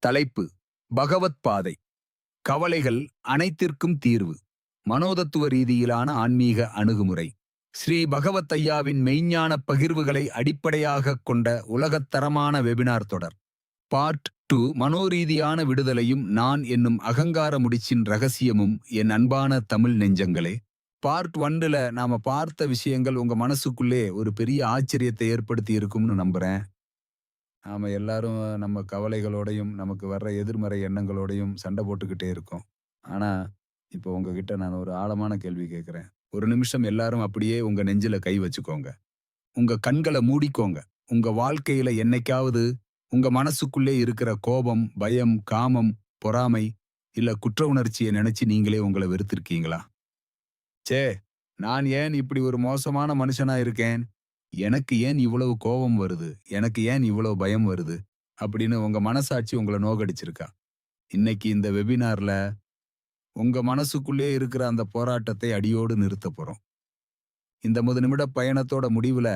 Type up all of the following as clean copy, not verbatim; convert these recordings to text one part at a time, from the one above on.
தலைப்பு: பகவத் பாதை. கவலைகள் அனைத்திற்கும் தீர்வு. மனோதத்துவ ரீதியிலான ஆன்மீக அணுகுமுறை. ஸ்ரீ பகவத் ஐயாவின் மெய்ஞான பகிர்வுகளை அடிப்படையாகக் கொண்ட உலகத்தரமான வெபினார் தொடர். பார்ட் 2: மனோரீதியான விடுதலையும் நான் என்னும் அகங்கார முடிச்சின் ரகசியமும். என் அன்பான தமிழ் நெஞ்சங்களே, பார்ட் 1ல நாம பார்த்த விஷயங்கள் உங்க மனசுக்குள்ளே ஒரு பெரிய ஆச்சரியத்தை ஏற்படுத்தி இருக்கும்னு நம்புறேன். நாம எல்லாரும் நம்ம கவலைகளோடையும் நமக்கு வர்ற எதிர்மறை எண்ணங்களோடையும் சண்டை போட்டுக்கிட்டே இருக்கோம். ஆனா இப்போ உங்ககிட்ட நான் ஒரு ஆழமான கேள்வி கேட்கிறேன். ஒரு நிமிஷம் எல்லாரும் அப்படியே உங்க நெஞ்சில கை வச்சுக்கோங்க. உங்க கண்களை மூடிக்கோங்க. உங்க வாழ்க்கையில என்னைக்காவது உங்க மனசுக்குள்ளே இருக்கிற கோபம், பயம், காமம், பொறாமை இல்ல குற்ற உணர்ச்சியை நினைச்சு நீங்களே உங்களை வெறுத்திருக்கீங்களா? ச்சே, நான் ஏன் இப்படி ஒரு மோசமான மனுஷனா இருக்கேன்? எனக்கு ஏன் இவ்வளவு கோபம் வருது? எனக்கு ஏன் இவ்வளவு பயம் வருது? அப்படின்னு உங்க மனசாட்சி உங்கள நோகடிச்சிருக்கா? இன்னைக்கு இந்த வெபினார்ல உங்க மனசுக்குள்ளே இருக்கிற அந்த போராட்டத்தை அடியோடு நிறுத்தப் போறோம். இந்த 30 நிமிட பயணத்தோட முடிவுல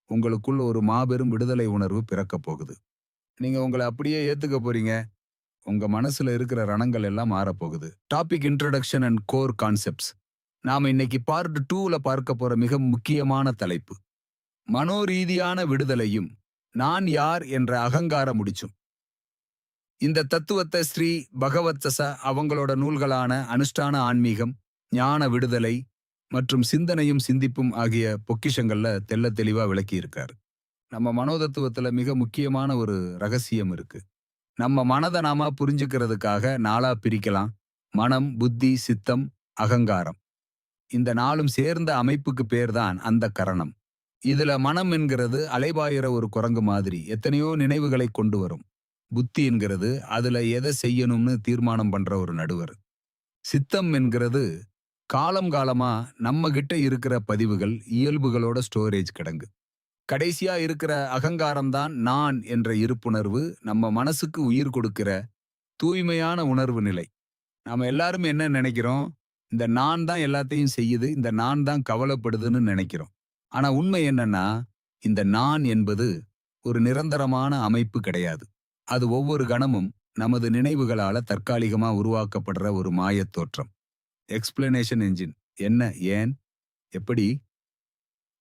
உங்களுக்குள்ள ஒரு மாபெரும் விடுதலை உணர்வு பிறக்கப் போகுது. நீங்க உங்கள அப்படியே ஏத்துக்க போறீங்க. உங்க மனசுல இருக்கிற ரணங்கள் எல்லாம் மாறப்போகுது. Topic: introduction and core concepts. நாம இன்னைக்கு பார்ட் 2ல பார்க்க போற மிக முக்கியமான தலைப்பு: மனோரீதியான விடுதலையும் நான் யார் என்ற அகங்கார முடிச்சும். இந்த தத்துவத்தை ஸ்ரீ பகவத்ச அவங்களோட நூல்களான அனுஷ்டான ஆன்மீகம், ஞான விடுதலை மற்றும் சிந்தனையும் சிந்திப்பும் ஆகிய பொக்கிஷங்கள்ல தெள்ளத் தெளிவா விளக்கி இருக்காரு. நம்ம மனோதத்துவத்துல மிக முக்கியமான ஒரு ரகசியம் இருக்கு. நம்ம மனதை நாம புரிஞ்சுக்கிறதுக்காக 4ஆ பிரிக்கலாம்: மனம், புத்தி, சித்தம், அகங்காரம். இந்த 4ம் சேர்ந்த அமைப்புக்கு பேர்தான் அந்த கரணம். இதுல மனம் என்கிறது அலைபாயிர ஒரு குரங்கு மாதிரி எத்தனையோ நினைவுகளை கொண்டு வரும். புத்தி என்கிறது அதுல எதை செய்யணும்னு தீர்மானம் பண்ற ஒரு நடுவர். சித்தம் என்கிறது காலம் காலமா நம்ம கிட்ட இருக்கிற பதிவுகள், இயல்புகளோட ஸ்டோரேஜ் கிடங்கு. கடைசியா இருக்கிற அகங்காரம்தான் நான் என்ற இருப்புணர்வு, நம்ம மனசுக்கு உயிர் கொடுக்கிற தூய்மையான உணர்வு நிலை. நாம எல்லாரும் என்ன நினைக்கிறோம்? இந்த நான் தான் எல்லாத்தையும் செய்யுது, இந்த நான் தான் கவலைப்படுதுன்னு நினைக்கிறோம். ஆனா உண்மை என்னன்னா, இந்த நான் என்பது ஒரு நிரந்தரமான அமைப்பு கிடையாது. அது ஒவ்வொரு கணமும் நமது நினைவுகளால தற்காலிகமா உருவாக்கப்படுற ஒரு மாயத் தோற்றம். Explanation engine. என்ன, ஏன், எப்படி?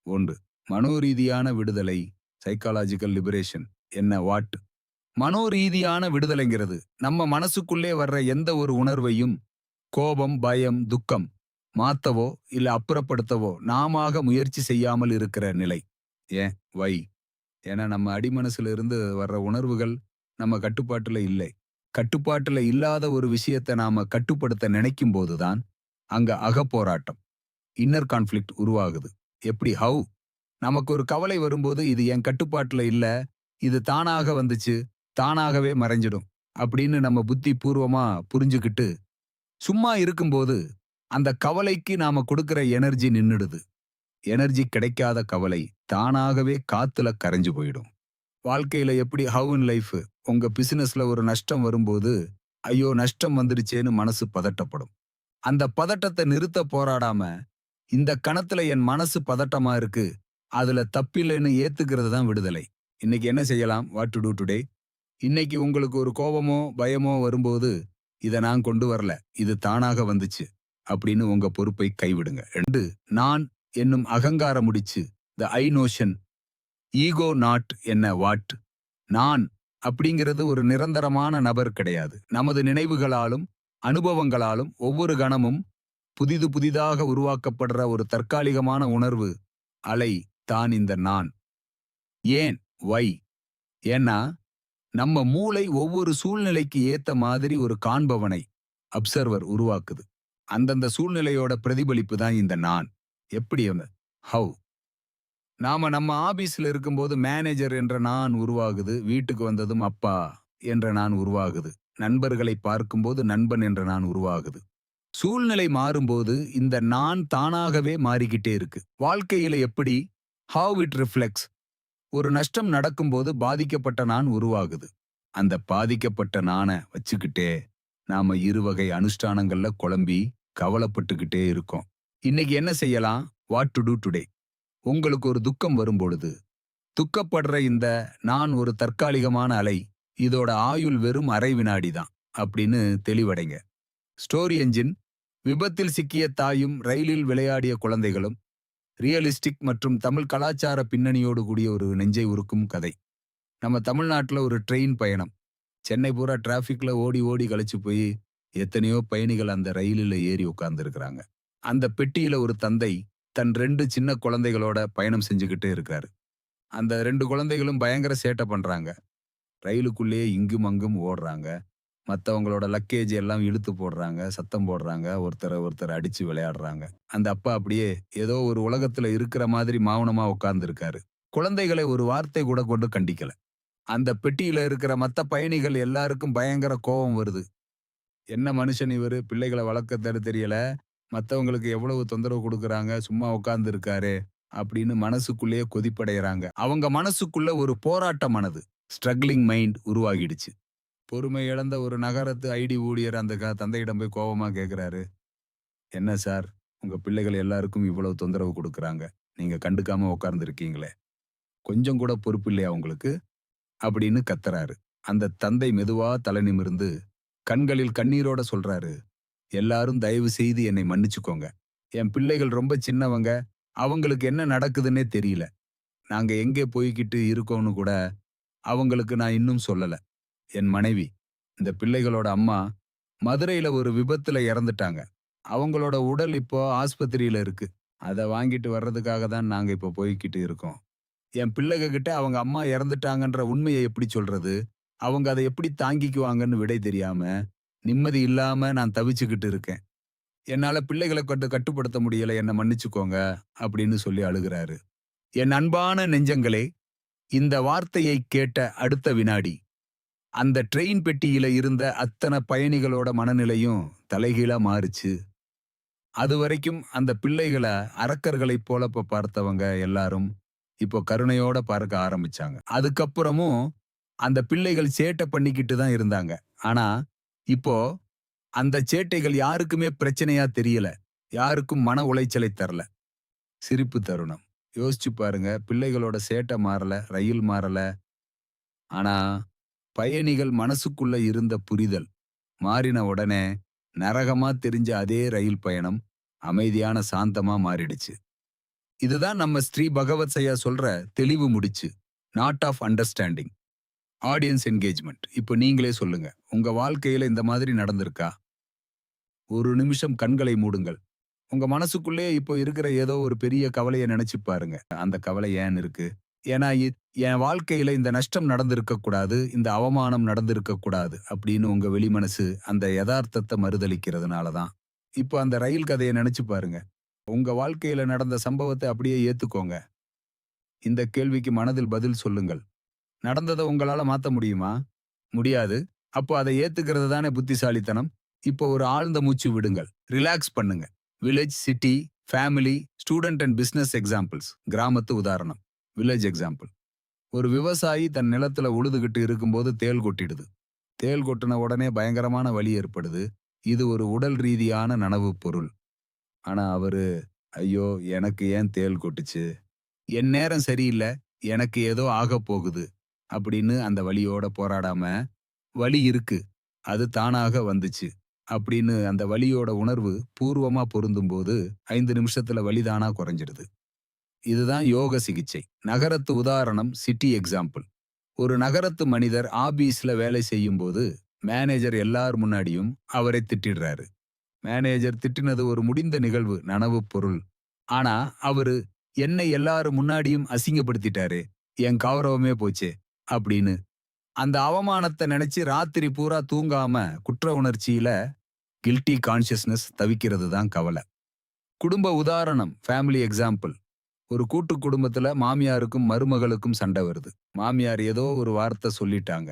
1. மனோரீதியான விடுதலை, சைக்காலஜிக்கல் லிபரேஷன். என்ன, வாட்? மனோரீதியான விடுதலைங்கிறது நம்ம மனசுக்குள்ளே வர்ற எந்த ஒரு உணர்வையும், கோபம், பயம், துக்கம் மாத்தவோ இல்ல அப்புறப்படுத்தவோ நாமாக முயற்சி செய்யாமல் இருக்கிற நிலை. ஏன், வை? ஏன்னா நம்ம அடிமனசுல இருந்து வர்ற உணர்வுகள் நம்ம கட்டுப்பாட்டுல இல்லை. கட்டுப்பாட்டுல இல்லாத ஒரு விஷயத்தை நாம கட்டுப்படுத்த நினைக்கும் போதுதான் அங்க அகப்போராட்டம், இன்னர் கான்ஃப்ளிக்ட் உருவாகுது. எப்படி, ஹவு? நமக்கு ஒரு கவலை வரும்போது இது என் கட்டுப்பாட்டுல இல்ல, இது தானாக வந்துச்சு, தானாகவே மறைஞ்சிடும் அப்படின்னு நம்ம புத்தி பூர்வமா புரிஞ்சுக்கிட்டு சும்மா இருக்கும்போது அந்த கவலைக்கு நாம கொடுக்கிற எனர்ஜி நின்னுடுது. எனர்ஜி கிடைக்காத கவலை தானாகவே காத்துல கரைஞ்சு போயிடும். வாழ்க்கையில எப்படி, ஹவ் இன் லைஃப்? உங்க பிசினஸ்ல ஒரு நஷ்டம் வரும்போது ஐயோ நஷ்டம் வந்துருச்சேன்னு மனசு பதட்டப்படும். அந்த பதட்டத்தை நிறுத்த போராடாம, இந்த கணத்துல என் மனசு பதட்டமா இருக்கு, அதுல தப்பில்லைன்னு ஏத்துக்கிறது தான் விடுதலை. இன்னைக்கு என்ன செய்யலாம்? What to do today? இன்னைக்கு உங்களுக்கு ஒரு கோபமோ பயமோ வரும்போது, இதை நான் கொண்டு வரல, இது தானாக வந்துச்சு அப்படின்னு உங்க பொறுப்பை கைவிடுங்க. 2. நான் என்னும் அகங்கார முடிச்சு, the I notion. Ego knot. என்ன, வாட்? நான் அப்படிங்கிறது ஒரு நிரந்தரமான நபர் கிடையாது. நமது நினைவுகளாலும் அனுபவங்களாலும் ஒவ்வொரு கணமும் புதிது புதிதாக உருவாக்கப்படுற ஒரு தற்காலிகமான உணர்வு அலை தான் இந்த நான். ஏன், வை? ஏன்னா நம்ம மூளை ஒவ்வொரு சூழ்நிலைக்கு ஏத்த மாதிரி ஒரு காண்பவனை, அப்சர்வர் உருவாக்குது. அந்தந்த சூழ்நிலையோட பிரதிபலிப்பு தான் இந்த நான். எப்படி, ஹவ்? நாம நம்ம ஆபீஸ்ல இருக்கும்போது மேனேஜர் என்ற நான் உருவாகுது. வீட்டுக்கு வந்ததும் அப்பா என்ற நான் உருவாகுது. நண்பர்களை பார்க்கும்போது நண்பன் என்ற நான் உருவாகுது. சூழ்நிலை மாறும்போது இந்த நான் தானாகவே மாறிக்கிட்டே இருக்கு. வாழ்க்கையில எப்படி, ஹவ் இட் ரிஃப்ளெக்ட்ஸ்? ஒரு நஷ்டம் நடக்கும்போது பாதிக்கப்பட்ட நான் உருவாகுது. அந்த பாதிக்கப்பட்ட நானை வச்சுக்கிட்டே நாம இருவகை அனுஷ்டானங்கள்ல குழம்பி கவலைப்பட்டுக்கிட்டே இருக்கோம். இன்னைக்கு என்ன செய்யலாம்? What to do today? உங்களுக்கு ஒரு துக்கம் வரும்பொழுது துக்கப்படுற இந்த நான் ஒரு தற்காலிகமான அலை, இதோட ஆயுள் வெறும் அரை வினாடி தான் அப்படின்னு தெளிவடைங்க. ஸ்டோரி என்ஜின்: விபத்தில் சிக்கிய தாயும் ரயிலில் விளையாடிய குழந்தைகளும். ரியலிஸ்டிக் மற்றும் தமிழ் கலாச்சார பின்னணியோடு கூடிய ஒரு நெஞ்சை உருக்கும் கதை. நம்ம தமிழ்நாட்டுல ஒரு ட்ரெயின் பயணம். சென்னை பூரா டிராஃபிக்ல ஓடி ஓடி கழிச்சு போய் எத்தனையோ பயணிகள் அந்த ரயிலில் ஏறி உட்கார்ந்துருக்கிறாங்க. அந்த பெட்டியில ஒரு தந்தை தன் 2 சின்ன குழந்தைகளோட பயணம் செஞ்சுக்கிட்டே இருக்காரு. அந்த 2 குழந்தைகளும் பயங்கர சேட்டை பண்றாங்க. ரயிலுக்குள்ளேயே இங்கும் அங்கும் ஓடுறாங்க. மத்தவங்களோட லக்கேஜ் எல்லாம் இழுத்து போடுறாங்க, சத்தம் போடுறாங்க, ஒருத்தர ஒருத்தர் அடிச்சு விளையாடுறாங்க. அந்த அப்பா அப்படியே ஏதோ ஒரு உலகத்துல இருக்கிற மாதிரி மௌனமா உட்கார்ந்திருக்காரு. குழந்தைகளை ஒரு வார்த்தை கூட கொண்டு கண்டிக்கல. அந்த பெட்டியில இருக்கிற மத்த பயணிகள் எல்லாருக்கும் பயங்கர கோபம் வருது. என்ன மனுஷன் இவரு, பிள்ளைகளை வளர்க்க தெரியல, மத்தவங்களுக்கு எவ்வளவு தொந்தரவு கொடுக்கறாங்க, சும்மா உட்கார்ந்து இருக்காரே அப்படின்னு மனசுக்குள்ளேயே கொதிப்படையறாங்க. அவங்க மனசுக்குள்ள ஒரு போராட்ட மனது, ஸ்ட்ரகிளிங் மைண்ட் உருவாகிடுச்சு. பொறுமை இழந்த ஒரு நகரத்து ஐடி ஊழியர் அந்த தந்தையிடம் போய் கோபமா கேட்கிறாரு. என்ன சார், உங்க பிள்ளைகள் எல்லாருக்கும் இவ்வளவு தொந்தரவு கொடுக்கறாங்க, நீங்க கண்டுக்காம உட்கார்ந்து இருக்கீங்களே, கொஞ்சம் கூட பொறுப்பு இல்லையா உங்களுக்கு அப்படின்னு கத்துறாரு. அந்த தந்தை மெதுவா தலை நிமிர்ந்து கண்களில் கண்ணீரோட சொல்றாரு, எல்லாரும் தயவு செய்து என்னை மன்னிச்சுக்கோங்க. என் பிள்ளைகள் ரொம்ப சின்னவங்க, அவங்களுக்கு என்ன நடக்குதுன்னே தெரியல. நாங்க எங்கே போய்கிட்டு இருக்கோம்னு கூட அவங்களுக்கு நான் இன்னும் சொல்லல. என் மனைவி, இந்த பிள்ளைகளோட அம்மா, மதுரையில ஒரு விபத்துல இறந்துட்டாங்க. அவங்களோட உடல் இப்போ ஆஸ்பத்திரியில இருக்கு. அத வாங்கிட்டு வர்றதுக்காக தான் நாங்க இப்போ போய்கிட்டு இருக்கோம். என் பிள்ளைக கிட்ட அவங்க அம்மா இறந்துட்டாங்கன்ற உண்மையை எப்படி சொல்றது? அவங்க அதை எப்படி தாங்கிக்குவாங்கன்னு விடை தெரியாம, நிம்மதி இல்லாம நான் தவிச்சுக்கிட்டு இருக்கேன். என்னால பிள்ளைகளை கட்டுப்படுத்த முடியல, என்ன மன்னிச்சுக்கோங்க அப்படின்னு சொல்லி அழுகிறாரு. என் அன்பான நெஞ்சங்களே, இந்த வார்த்தையை கேட்ட அடுத்த வினாடி அந்த ட்ரெயின் பெட்டியில இருந்த அத்தனை பயணிகளோட மனநிலையும் தலைகீழா மாறுச்சு. அதுவரைக்கும் அந்த பிள்ளைகளை அரக்கர்களைப் போல பார்த்தவங்க எல்லாரும் இப்போ கருணையோட பார்க்க ஆரம்பிச்சாங்க. அதுக்கப்புறமும் அந்த பிள்ளைகள் சேட்டை பண்ணிக்கிட்டு தான் இருந்தாங்க. ஆனா இப்போ அந்த சேட்டைகள் யாருக்குமே பிரச்சனையா தெரியல. யாருக்கும் மன உளைச்சலை தரல. சிரிப்பு தருணம். யோசிச்சு பாருங்க, பிள்ளைகளோட சேட்டை மாறல, ரயில் மாறல. ஆனா பயணிகள் மனசுக்குள்ள இருந்த புரிதல் மாறின உடனே நரகமா தெரிஞ்ச அதே ரயில் பயணம் அமைதியான சாந்தமா மாறிடுச்சு. இதுதான் நம்ம ஸ்ரீ பகவத் ஐயா சொல்ற தெளிவு முடிச்சு. Knot of understanding, audience engagement. இப்போ நீங்களே சொல்லுங்க, உங்க வாழ்க்கையில இந்த மாதிரி நடந்திருக்கா? ஒரு நிமிஷம் கண்களை மூடுங்கள். உங்க மனசுக்குள்ளே இப்போ இருக்கிற ஏதோ ஒரு பெரிய கவலைய நினைச்சு பாருங்க. அந்த கவலை ஏன் இருக்கு? ஏன்னா என் வாழ்க்கையில இந்த நஷ்டம் நடந்திருக்க கூடாது, இந்த அவமானம் நடந்திருக்க கூடாது அப்படின்னு உங்க வெளிமனசு அந்த யதார்த்தத்தை மறுதலிக்கிறதுனால தான். இப்போ அந்த ரயில் கதையை நினைச்சு பாருங்க. உங்க வாழ்க்கையில நடந்த சம்பவத்தை அப்படியே ஏத்துக்கோங்க. இந்த கேள்விக்கு மனதில் பதில் சொல்லுங்கள். நடந்ததை உங்களால மாத்த முடியுமா? முடியாது. அப்போ அதை ஏத்துக்கிறது தானே புத்திசாலித்தனம். இப்போ ஒரு ஆழ்ந்த மூச்சு விடுங்கள். ரிலாக்ஸ் பண்ணுங்க. Village, city, family, student and business examples. கிராமத்து உதாரணம். Village example. ஒரு விவசாயி தன் நிலத்துல உழுதுகிட்டு இருக்கும்போது தேள் கொட்டிடுது. தேள் கொட்டின உடனே பயங்கரமான வலி ஏற்படுது. இது ஒரு உடல் ரீதியான நனவு பொருள். ஆனா அவரு, ஐயோ எனக்கு ஏன் தேள் கொட்டுச்சு, என் நேரம் சரியில்லை, எனக்கு ஏதோ ஆகப் போகுது அப்படின்னு அந்த வலியோட போராடாம, வலி இருக்கு, அது தானாக வந்துச்சு அப்படின்னு அந்த வலியோட உணர்வு பூர்வமா பொருந்தும்போது 5 நிமிஷத்துல வலி தானா குறைஞ்சிடுது. இதுதான் யோக சிகிச்சை. நகரத்து உதாரணம், சிட்டி எக்ஸாம்பிள். ஒரு நகரத்து மனிதர் ஆபீஸ்ல வேலை செய்யும்போது மேனேஜர் எல்லார் முன்னாடியும் அவரை திட்டிடுறாரு. மேனேஜர் திட்டினது ஒரு முடிந்த நிகழ்வு, நனவு பொருள். ஆனா அவரு, என்னை எல்லாரும் முன்னாடியும் அசிங்கப்படுத்திட்டாரே, என் கௌரவமே போச்சே அப்படின்னு அந்த அவமானத்தை நினைச்சு ராத்திரி பூரா தூங்காம குற்ற உணர்ச்சியில கில்ட்டி கான்ஷியஸ்னஸ் தவிக்கிறது தான் கவலை. குடும்ப உதாரணம், ஃபேமிலி எக்ஸாம்பிள். ஒரு கூட்டு குடும்பத்துல மாமியாருக்கும் மருமகளுக்கும் சண்டை வருது. மாமியார் ஏதோ ஒரு வார்த்தை சொல்லிட்டாங்க.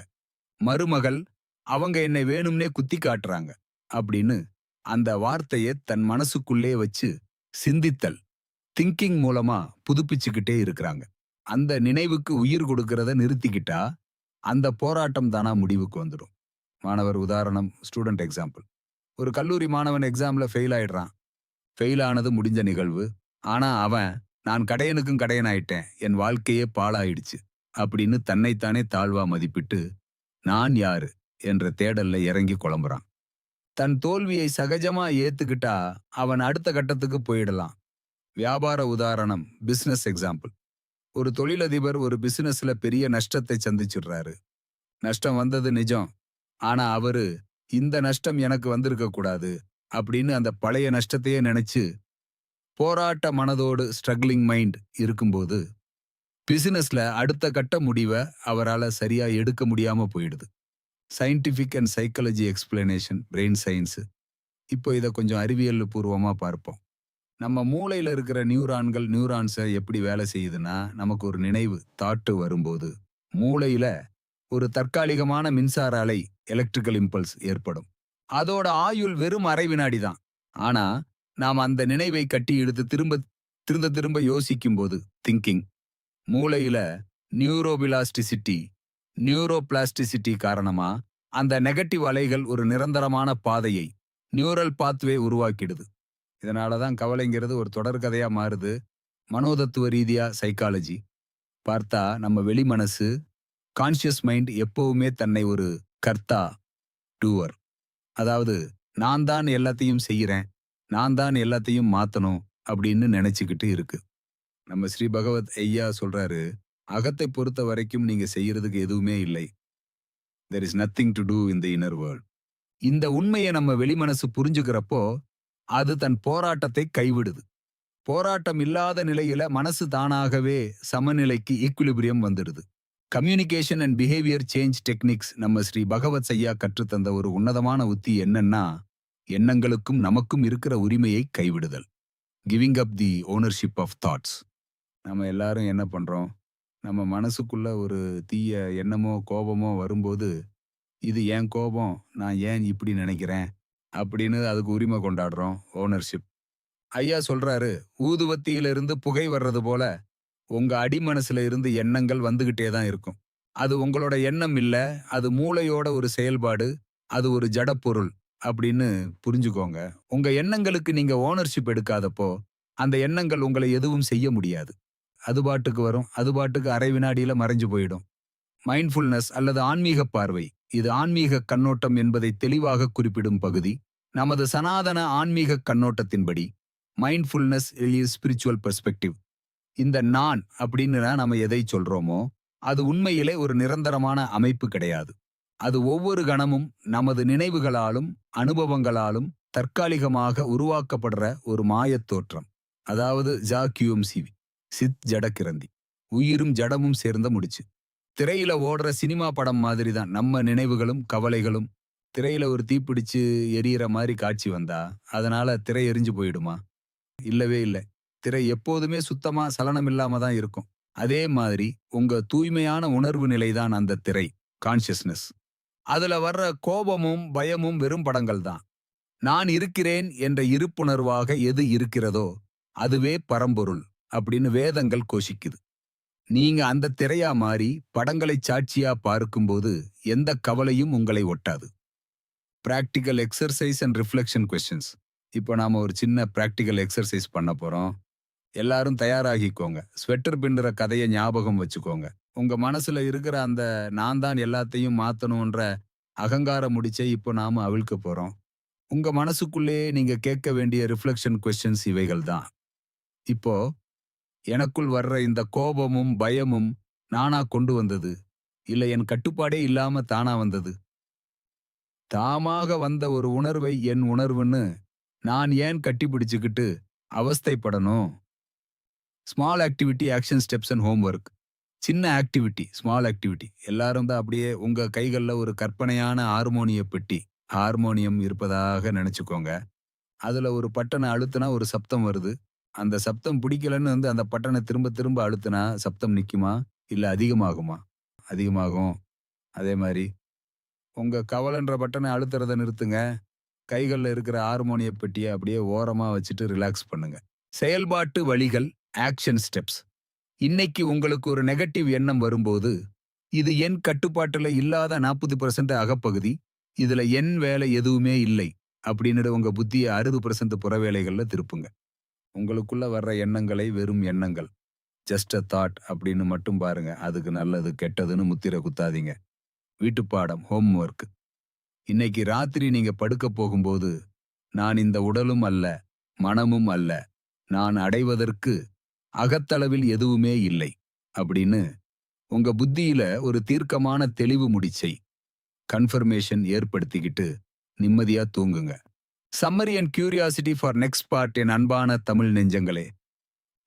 மருமகள், அவங்க என்னை வேணும்னே குத்தி காட்டுறாங்க அப்படின்னு அந்த வார்த்தையை தன் மனசுக்குள்ளே வச்சு சிந்தித்தல், திங்கிங் மூலமா புதுப்பிச்சுக்கிட்டே இருக்கிறாங்க. அந்த நினைவுக்கு உயிர் கொடுக்கறத நிறுத்திக்கிட்டா அந்த போராட்டம் தானா முடிவுக்கு வந்துடும். மாணவர் உதாரணம், ஸ்டூடெண்ட் எக்ஸாம்பிள். ஒரு கல்லூரி மாணவன் எக்ஸாம்ல ஃபெயில் ஆயிடுறான். ஃபெயில் ஆனது முடிஞ்ச நிகழ்வு. ஆனா அவன், நான் கடையனுக்கும் கடையனாயிட்டேன், என் வாழ்க்கையே பாழாயிடுச்சு அப்படின்னு தன்னைத்தானே தாழ்வா மதிப்பிட்டு நான் யாரு என்ற தேடல்ல இறங்கி குழம்புறான். தன் தோல்வியை சகஜமா ஏத்துக்கிட்டா அவன் அடுத்த கட்டத்துக்கு போயிடலாம். வியாபார உதாரணம், பிசினஸ் எக்ஸாம்பிள். ஒரு தொழிலதிபர் ஒரு பிசினஸ்ல பெரிய நஷ்டத்தை சந்திச்சிடுறாரு. நஷ்டம் வந்தது நிஜம். ஆனா அவரு, இந்த நஷ்டம் எனக்கு வந்திருக்க கூடாது அப்படின்னு அந்த பழைய நஷ்டத்தையே நினைச்சு போராட்ட மனதோடு ஸ்ட்ரகிளிங் மைண்ட் இருக்கும்போது பிசினஸ்ல அடுத்த கட்ட முடிவை அவரால சரியா எடுக்க முடியாம போயிடுது. Scientific and psychology explanation, brain science. இப்போ இதை கொஞ்சம் அறிவியல் பூர்வமா பார்ப்போம். நம்ம மூளையில இருக்கிற நியூரான்ஸை எப்படி வேலை செய்யுதுன்னா, நமக்கு ஒரு நினைவு தாட்டு வரும்போது மூளையில ஒரு தற்காலிகமான மின்சார அலை, எலக்ட்ரிக்கல் இம்பல்ஸ் ஏற்படும். அதோட ஆயுள் வெறும் அரை வினாடி தான். ஆனா நாம் அந்த நினைவை கட்டி இழுத்து திரும்ப திரும்ப திரும்ப யோசிக்கும் போது, திங்கிங், மூளையில நியூரோபிளாஸ்டிசிட்டி நியூரோபிளாஸ்டிசிட்டி காரணமா அந்த நெகட்டிவ் அலைகள் ஒரு நிரந்தரமான பாதையை, நியூரல் பாத்வே உருவாக்கிடுது. இதனால தான் கவலைங்கிறது ஒரு தொடர்கதையா மாறுது. மனோதத்துவ ரீதியா சைக்காலஜி பார்த்தா நம்ம வெளி மனசு, கான்ஷியஸ் மைண்ட் எப்பவுமே தன்னை ஒரு கர்த்தா, டூவர், அதாவது நான் தான் எல்லாத்தையும் செய்யறேன், நான் தான் எல்லாத்தையும் மாத்தணும் அப்படின்னு நினைச்சுக்கிட்டு இருக்கு. நம்ம ஸ்ரீ பகவத் ஐயா சொல்றாரு, அகத்தை பொறுத்த வரைக்கும் நீங்க செய்யறதுக்கு எதுவுமே இல்லை. There is nothing to do in the inner world. இந்த உண்மையை நம்ம வெளிமனசு புரிஞ்சுக்கிறப்போ அது தன் போராட்டத்தை கைவிடுது. போராட்டம் இல்லாத நிலையில மனசு தானாகவே சமநிலைக்கு, ஈக்குலிபிரியம் வந்துடுது. Communication and behaviour change techniques நம்ம ஸ்ரீ பகவத் ஐயா கற்றுத்தந்த ஒரு உன்னதமான உத்தி என்னன்னா, எண்ணங்களுக்கும் நமக்கும் இருக்கிற உரிமையை கைவிடுதல். Giving up the ownership of thoughts. நம்ம எல்லாரும் என்ன பண்றோம்? நம்ம மனசுக்குள்ள ஒரு தீய எண்ணமோ கோபமோ வரும்போது, இது ஏன் கோபம், நான் ஏன் இப்படி நினைக்கிறேன் அப்படின்னு அதுக்கு உரிமை கொண்டாடுறோம். ஓனர்ஷிப். ஐயா சொல்றாரு, ஊதுவத்தியிலிருந்து புகை வர்றது போல உங்க அடிமனசுல இருந்து எண்ணங்கள் வந்துகிட்டே தான் இருக்கும். அது உங்களோட எண்ணம் இல்ல, அது மூளையோட ஒரு செயல்பாடு, அது ஒரு ஜடப்பொருள் அப்படின்னு புரிஞ்சுக்கோங்க. உங்க எண்ணங்களுக்கு நீங்க ஓனர்ஷிப் எடுக்காதப்போ அந்த எண்ணங்கள் உங்களை எதுவும் செய்ய முடியாது. அது பாட்டுக்கு வரும், அது பாட்டுக்கு அரை வினாடியில மறைஞ்சு போயிடும். மைண்ட்ஃபுல்னஸ் அல்லது ஆன்மீக பார்வை, இது ஆன்மீக கண்ணோட்டம் என்பதை தெளிவாக குறிப்பிடும் பகுதி. நமது சனாதன ஆன்மீக கண்ணோட்டத்தின்படி மைண்ட்ஃபுல்னஸ் இஸ் ஸ்பிரிச்சுவல் பெர்ஸ்பெக்டிவ். இந்த நான் அப்படின்னு நம்ம எதை சொல்றோமோ அது உண்மையிலே ஒரு நிரந்தரமான அமைப்பு கிடையாது. அது ஒவ்வொரு கணமும் நமது நினைவுகளாலும் அனுபவங்களாலும் தற்காலிகமாக உருவாக்கப்படுற ஒரு மாயத் தோற்றம். அதாவது ஜாக்யூஎம்சிவி, சித் ஜடக்கிரந்தி, உயிரும் ஜடமும் சேர்ந்த முடிச்சு. திரையில ஓடுற சினிமா படம் மாதிரி தான் நம்ம நினைவுகளும் கவலைகளும். திரையில ஒரு தீப்பிடிச்சு எரியற மாதிரி காட்சி வந்தா அதனால திரை எரிஞ்சு போயிடுமா? இல்லவே இல்லை. திரை எப்போதுமே சுத்தமா சலனம் இல்லாம தான் இருக்கும். அதே மாதிரி உங்க தூய்மையான உணர்வு நிலைதான் அந்த திரை, கான்சியஸ்னஸ். அதுல வர்ற கோபமும் பயமும் வெறும் படங்கள் தான். நான் இருக்கிறேன் என்ற இருப்புணர்வாக எது இருக்கிறதோ அதுவே பரம்பொருள் அப்படின்னு வேதங்கள் கோஷிக்குது. நீங்க அந்த திரையா மாறி படங்களை சாட்சியா பார்க்கும்போது எந்த கவலையும் உங்களை ஒட்டாது. Practical exercise and reflection questions. இப்போ நாம ஒரு சின்ன பிராக்டிக்கல் எக்ஸர்சைஸ் பண்ண போறோம். எல்லாரும் தயாராகிக்கோங்க. ஸ்வெட்டர் பின்னுற கதையை ஞாபகம் வச்சுக்கோங்க. உங்க மனசுல இருக்கிற அந்த நான் தான் எல்லாத்தையும் மாத்தணும்ன்ற அகங்கார முடிச்சை இப்போ நாம அவிழ்க்க போறோம். உங்க மனசுக்குள்ளே நீங்க கேட்க வேண்டிய ரிஃப்ளெக்ஷன் கொஸ்டின்ஸ் இவைகள் தான். இப்போ எனக்குள் வர்ற இந்த கோபமும் பயமும் நானா கொண்டு வந்தது, இல்ல என் கட்டுப்பாடே இல்லாம தானா வந்தது? தாமாக வந்த ஒரு உணர்வை என் உணர்வுன்னு நான் ஏன் கட்டிப்பிடிச்சுக்கிட்டு அவஸ்தைப்படணும்? Small activity, action steps and homework. சின்ன ஆக்டிவிட்டி, ஸ்மால் ஆக்டிவிட்டி. எல்லாரும் தான் அப்படியே உங்க கைகள்ல ஒரு கற்பனையான ஹார்மோனிய பெட்டி, ஹார்மோனியம் இருப்பதாக நினைச்சுக்கோங்க. அதுல ஒரு பட்டனை அழுத்தினா ஒரு சப்தம் வருது. அந்த சப்தம் பிடிக்கலன்னு அந்த பட்டனை திரும்ப திரும்ப அழுத்தினா சப்தம் நிக்குமா? இல்ல அதிகமாகுமா? அதிகமாகும். அதே மாதிரி உங்க கவலைன்ற பட்டனை அழுத்துறத நிறுத்துங்க. கைகள்ல இருக்கிற ஹார்மோனிய பெட்டியை அப்படியே ஓரமா வச்சுட்டு ரிலாக்ஸ் பண்ணுங்க. செயல்பாட்டு வழிகள், ஆக்ஷன் ஸ்டெப்ஸ். இன்னைக்கு உங்களுக்கு ஒரு நெகட்டிவ் எண்ணம் வரும்போது, இது என் கட்டுப்பாட்டுல இல்லாத 40% அகப்பகுதி, இதுல என் வேலை எதுவுமே இல்லை அப்படின்னு உங்க புத்திய 60% புற வேலைகள்ல திருப்புங்க. உங்களுக்குள்ள வர்ற எண்ணங்களை வெறும் எண்ணங்கள், ஜஸ்ட் அ தாட் அப்படின்னு மட்டும் பாருங்க. அதுக்கு நல்லது கெட்டதுன்னு முத்திரை குத்தாதீங்க. வீட்டுப்பாடம், ஹோம்வொர்க். இன்னைக்கு ராத்திரி நீங்க படுக்க போகும்போது, நான் இந்த உடலும் அல்ல, மனமும் அல்ல. நான் அடைவதற்கு அகத்தளவில் எதுவுமே இல்லை அப்படின்னு உங்க புத்தியில ஒரு தீர்க்கமான தெளிவு முடிச்சை கன்ஃபர்மேஷன் ஏற்படுத்திக்கிட்டு நிம்மதியா தூங்குங்க. Summary and curiosity for next part. என் அன்பான தமிழ் நெஞ்சங்களே,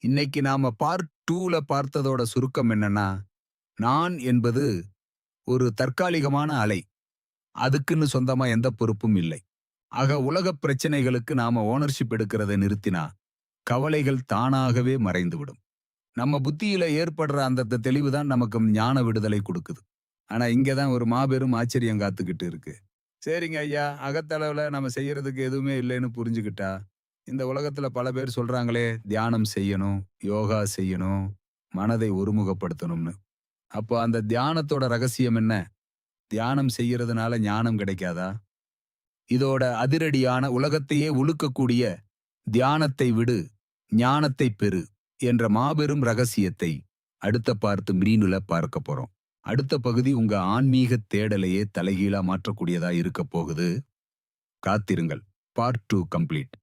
இன்னைக்கு நாம பார்ட் 2ல பார்த்ததோட சுருக்கம் என்னன்னா, நான் என்பது ஒரு தற்காலிகமான அலை. அதுக்குன்னு சொந்தமா எந்த பொறுப்பும் இல்லை. ஆக உலகப் பிரச்சனைகளுக்கு நாம ஓனர்ஷிப் எடுக்கிறத நிறுத்தினா கவலைகள் தானாகவே மறைந்துவிடும். நம்ம புத்தியில ஏற்படுற அந்த தெளிவு தான் நமக்கு ஞான விடுதலை கொடுக்குது. ஆனா இங்க தான் ஒரு மாபெரும் ஆச்சரியம் காத்துக்கிட்டு இருக்கு. சரிங்க ஐயா, அகத்தளவுல நம்ம செய்யறதுக்கு எதுவுமே இல்லைன்னு புரிஞ்சுக்கிட்டா, இந்த உலகத்துல பல பேர் சொல்றாங்களே தியானம் செய்யணும், யோகா செய்யணும், மனதை ஒருமுகப்படுத்தணும்னு. அப்போ அந்த தியானத்தோட ரகசியம் என்ன? தியானம் செய்யறதுனால ஞானம் கிடைக்காதா? இதோட அதிரடியான உலகத்தையே உலுக்கக்கூடிய தியானத்தை விடு, ஞானத்தை பெறு என்ற மாபெரும் ரகசியத்தை அடுத்த பார்த்து மீனுல பார்க்க போறோம். அடுத்த பகுதி உங்க ஆன்மீக தேடலையே தலைகீழா மாற்றக்கூடியதா இருக்க போகுது. காத்திருங்கள். Part 2 complete.